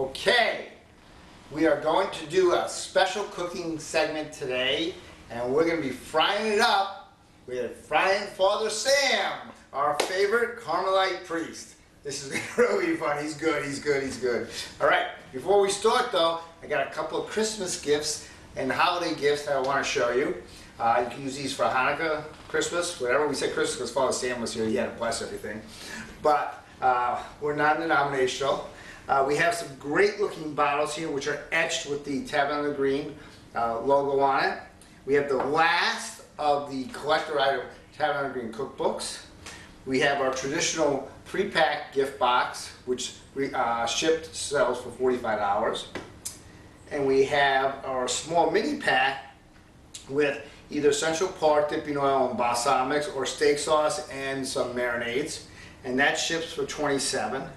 Okay, we are going to do a special cooking segment today, and we're going to be frying it up with frying Father Sam, our favorite Carmelite priest. This is really be fun. He's good, he's good, he's good. All right, before we start though, I got a couple of Christmas gifts and holiday gifts that I want to show you. You can use these for Hanukkah, Christmas, whatever. We said Christmas because Father Sam was here. He had to bless everything. But we're non-denominational. We have some great looking bottles here which are etched with the Tavern green logo on it. We have the last of the collector item Tavern green cookbooks. We have our traditional pre-packed gift box which shipped sells for $45. And we have our small mini pack with either Central Park dipping oil and balsamics or steak sauce and some marinades, and that ships for $27.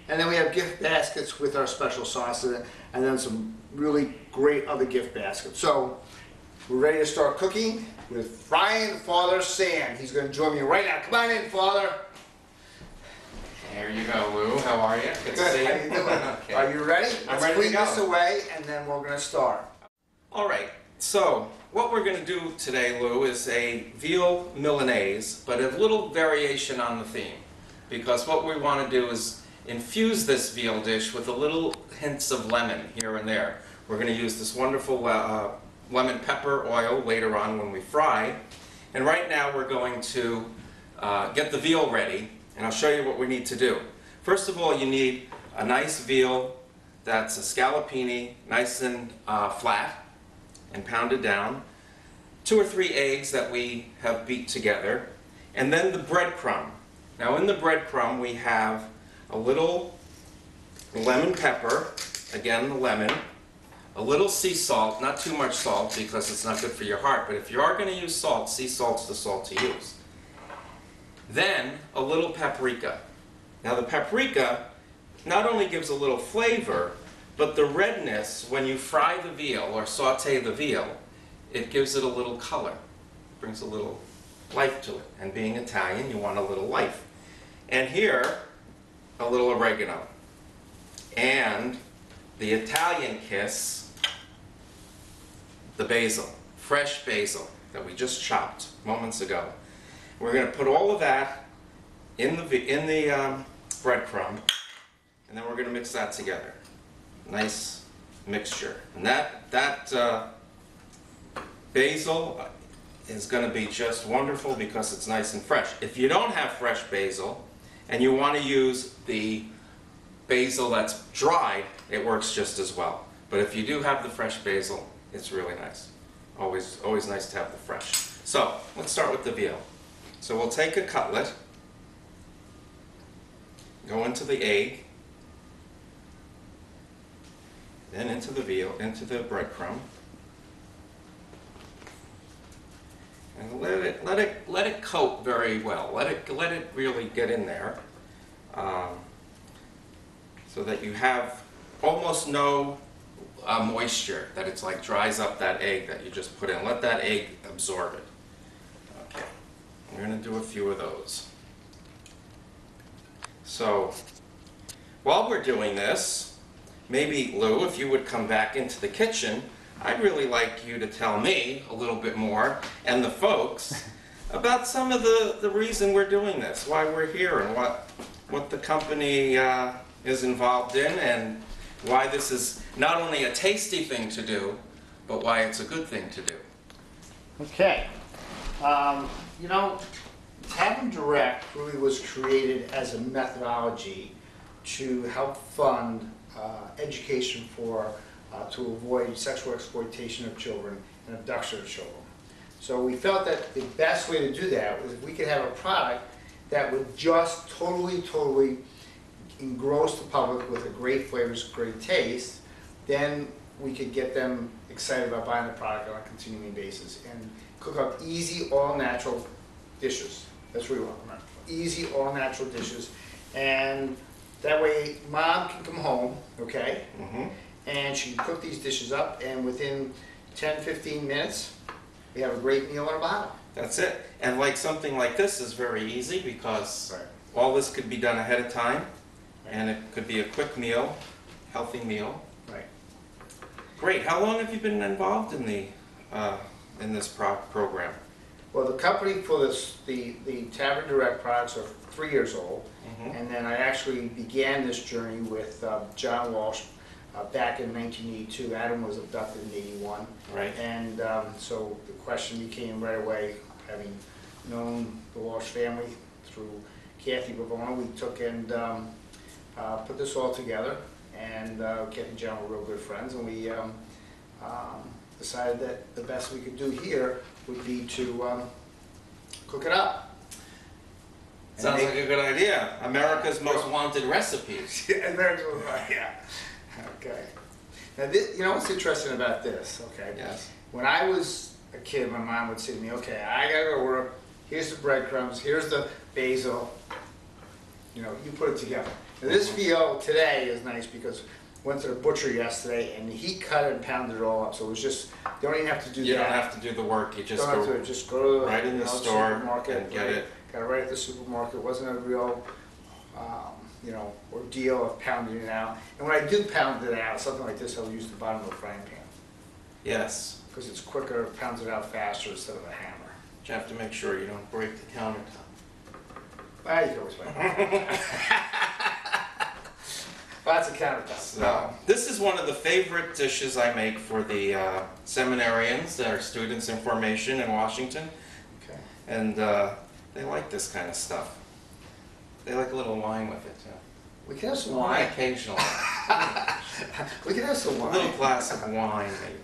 And then we have gift baskets with our special sauces and then some really great other gift baskets. So we're ready to start cooking with frying Father Sam. He's going to join me right now. Come on in, Father. There you go, Lou. How are you? Good to see you. How you doing? Okay. Are you ready? I'm Let's ready to clean go. this away and then we're going to start. All right. So what we're going to do today, Lou, is a veal Milanese, but a little variation on the theme. Because what we want to do is infuse this veal dish with a little hints of lemon here and there. We're going to use this wonderful lemon pepper oil later on when we fry. And right now we're going to get the veal ready, and I'll show you what we need to do. First of all, you need a nice veal that's a scallopini, nice and flat and pounded down. 2 or 3 eggs that we have beat together. And then the breadcrumb. Now in the breadcrumb we have a little lemon pepper, again the lemon, a little sea salt, not too much salt because it's not good for your heart, but if you are going to use salt, sea salt's the salt to use. Then a little paprika. Now the paprika not only gives a little flavor, but the redness when you fry the veal or saute the veal, it gives it a little color, brings a little life to it. And being Italian, you want a little life. And here, a little oregano. And the Italian kiss, the basil, fresh basil that we just chopped moments ago. We're going to put all of that in the breadcrumb, and then we're going to mix that together. Nice mixture. And that basil is going to be just wonderful because it's nice and fresh. If you don't have fresh basil and you want to use the basil that's dried, it works just as well. But if you do have the fresh basil, it's really nice. Always nice to have the fresh. So let's start with the veal. So we'll take a cutlet, go into the egg, then into the veal, into the breadcrumb, and let it coat very well. Let it really get in there, so that you have almost no moisture. That it's like dries up that egg that you just put in. Let that egg absorb it. Okay, we're going to do a few of those. So while we're doing this, maybe Lou, if you would come back into the kitchen, I'd really like you to tell me a little bit more, and the folks, about some of the reason we're doing this, why we're here, and what the company is involved in, and why this is not only a tasty thing to do, but why it's a good thing to do. Okay. You know, Tavern Direct really was created as a methodology to help fund education for to avoid sexual exploitation of children and abduction of children. So we felt that the best way to do that was if we could have a product that would just totally engross the public with a great flavors, great taste, then we could get them excited about buying the product on a continuing basis and cook up easy, all-natural dishes. That's what we want, remember. Easy, all-natural dishes. And that way, Mom can come home, okay? And she can cook these dishes up, and within 10-15 minutes, we have a great meal in a bottle. That's it. And like something like this is very easy because all this could be done ahead of time, and it could be a quick meal, healthy meal. Right. Great. How long have you been involved in the in this program? Well, the company for this, the Tavern Direct products are 3 years old. Mm-hmm. And then I actually began this journey with John Walsh back in 1982. Adam was abducted in 81. Right. And so the question became right away, having known the Walsh family through Kathy Bavona, we took and put this all together. And Kathy and John were real good friends, and we decided that the best we could do here would be to cook it up. Sounds like a good idea. America's most wanted recipes. America's most wanted, yeah. Okay. Now, this, you know what's interesting about this, okay? Yes. When I was a kid, my mom would say to me, okay, I gotta go to work, here's the breadcrumbs, here's the basil, you know, you put it together. Now, this veal today is nice because went to the butcher yesterday and he cut it and pounded it all up. So it was just, you don't even have to do that. You don't have to do the work. You just don't have to, just go to right in the store supermarket and get it. Got it right at the supermarket. It wasn't a real, you know, ordeal of pounding it out. And when I do pound it out, something like this, I'll use the bottom of a frying pan. Yes. Because it's quicker, it pounds it out faster instead of a hammer. But you have to make sure you don't break the countertop. Ah, you can always break it. Lots of countertops. So, this is one of the favorite dishes I make for the seminarians that are students in formation in Washington. Okay. And they like this kind of stuff. They like a little wine with it, too. We can have some Wine wine. occasionally. We can have some A wine. little glass of wine, maybe.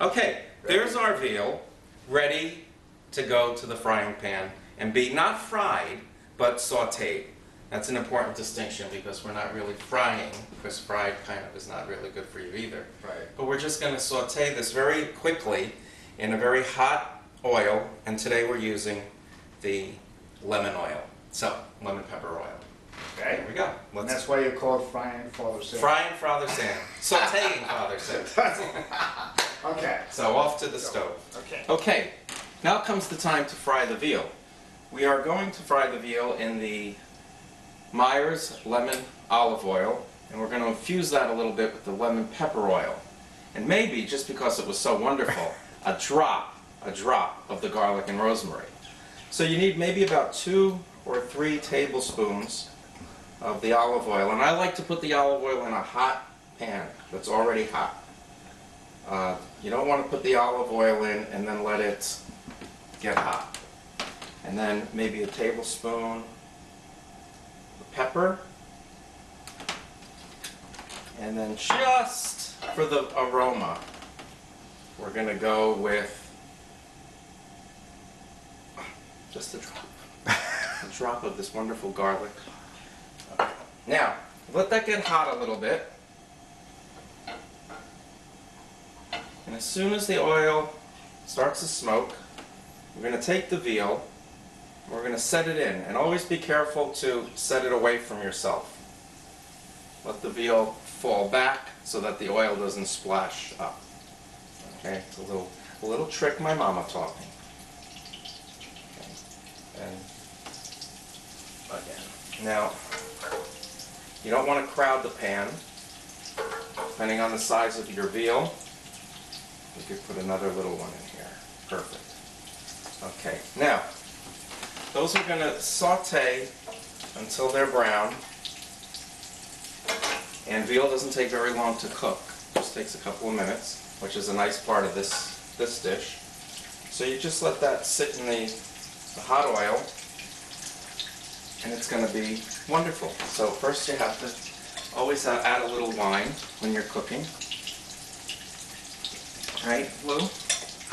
Okay, there's our veal, ready to go to the frying pan and be not fried, but sautéed. That's an important distinction because we're not really frying, because fried kind of is not really good for you either. Right. But we're just going to saute this very quickly in a very hot oil, and today we're using the lemon oil. So, lemon pepper oil. Okay. There we go. And that's why you call it frying Father Sam. Frying Father Sam. Sauteing Father Sam. Okay. So off to the stove. Okay. Okay, now comes the time to fry the veal. We are going to fry the veal in the Myers lemon olive oil, and we're going to infuse that a little bit with the lemon pepper oil. And maybe, just because it was so wonderful, a drop of the garlic and rosemary. So you need maybe about 2 or 3 tablespoons of the olive oil. And I like to put the olive oil in a hot pan that's already hot. You don't want to put the olive oil in and then let it get hot. And then maybe a tablespoon of pepper. And then just for the aroma, we're going to go with just a drop of this wonderful garlic. Okay. Now, let that get hot a little bit. And as soon as the oil starts to smoke, we're going to take the veal, and we're going to set it in. And always be careful to set it away from yourself. Let the veal fall back so that the oil doesn't splash up. Okay, it's a little trick my mama taught me. Okay. And again, now you don't want to crowd the pan. Depending on the size of your veal, you could put another little one in here. Perfect. Okay, now those are going to saute until they're brown. And veal doesn't take very long to cook. It just takes a couple of minutes, which is a nice part of this dish. So you just let that sit in the hot oil, and it's going to be wonderful. So first you have to always add a little wine when you're cooking. Right, Lou?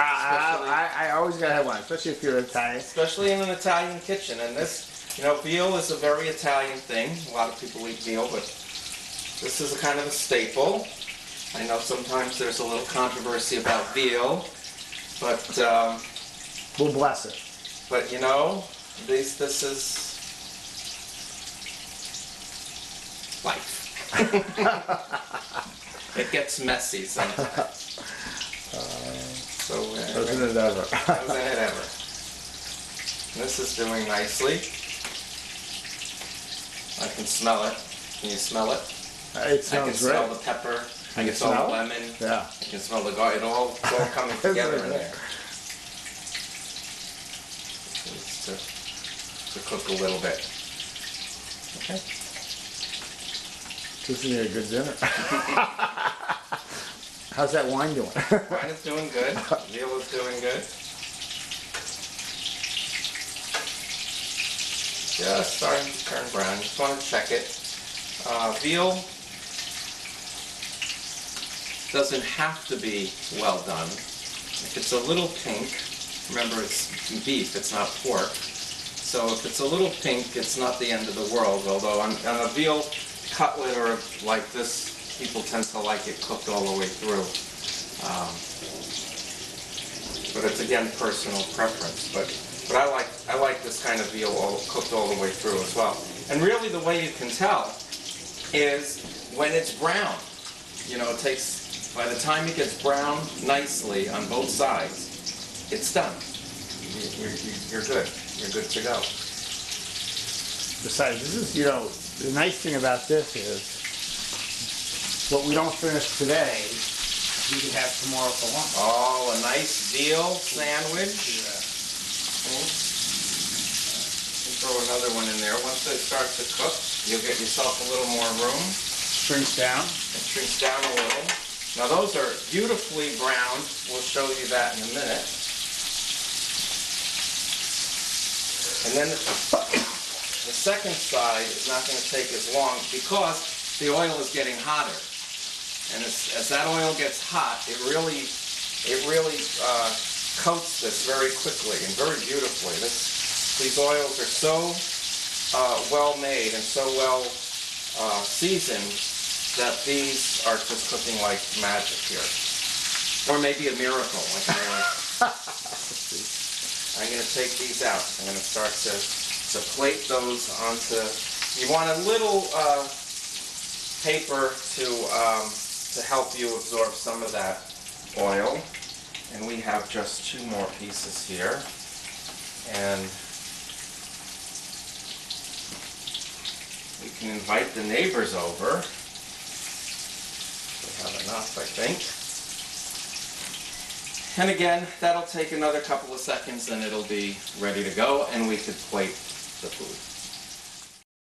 I always gotta have one, especially if you're Italian. Especially in an Italian kitchen. And this, you know, veal is a very Italian thing. A lot of people eat veal, but this is a kind of a staple. I know sometimes there's a little controversy about veal, but We'll bless it. but you know, this is life. It gets messy sometimes. Doesn't it ever? Doesn't it ever? This is doing nicely. I can smell it. Can you smell it? It I can smells smell great. the pepper. I You can smell smell the it? lemon. Yeah. I can smell the garlic. It's all coming together in there. It needs to cook a little bit. Okay. This is gonna be a good dinner. How's that wine doing? Wine is doing good. Veal is doing good. Just starting to turn brown. Just want to check it. Veal doesn't have to be well done. If it's a little pink, remember it's beef, it's not pork. So if it's a little pink, it's not the end of the world. Although on a veal cutlet or like this, people tend to like it cooked all the way through. But it's again personal preference. But I like this kind of veal cooked all the way through as well. And really the way you can tell is when it's brown. You know, it takes, by the time it gets brown nicely on both sides, it's done. You're good. You're good to go. Besides, this is, you know, the nice thing about this is what we don't finish today, we can have tomorrow for lunch. Oh, a nice veal sandwich. Yeah. Throw another one in there. Once it starts to cook, you'll get yourself a little more room. Shrinks down. It shrinks down a little. Now those are beautifully browned. We'll show you that in a minute. And then the second side is not going to take as long because the oil is getting hotter. And as that oil gets hot, it really coats this very quickly and very beautifully. These oils are so well made and so well seasoned that these are just cooking like magic here. Or maybe a miracle. I'm going to take these out. I'm going to start to plate those onto, you want a little paper to help you absorb some of that oil. And we have just 2 more pieces here. And we can invite the neighbors over. We have enough, I think. And again, that'll take another couple of seconds and it'll be ready to go and we could plate the food.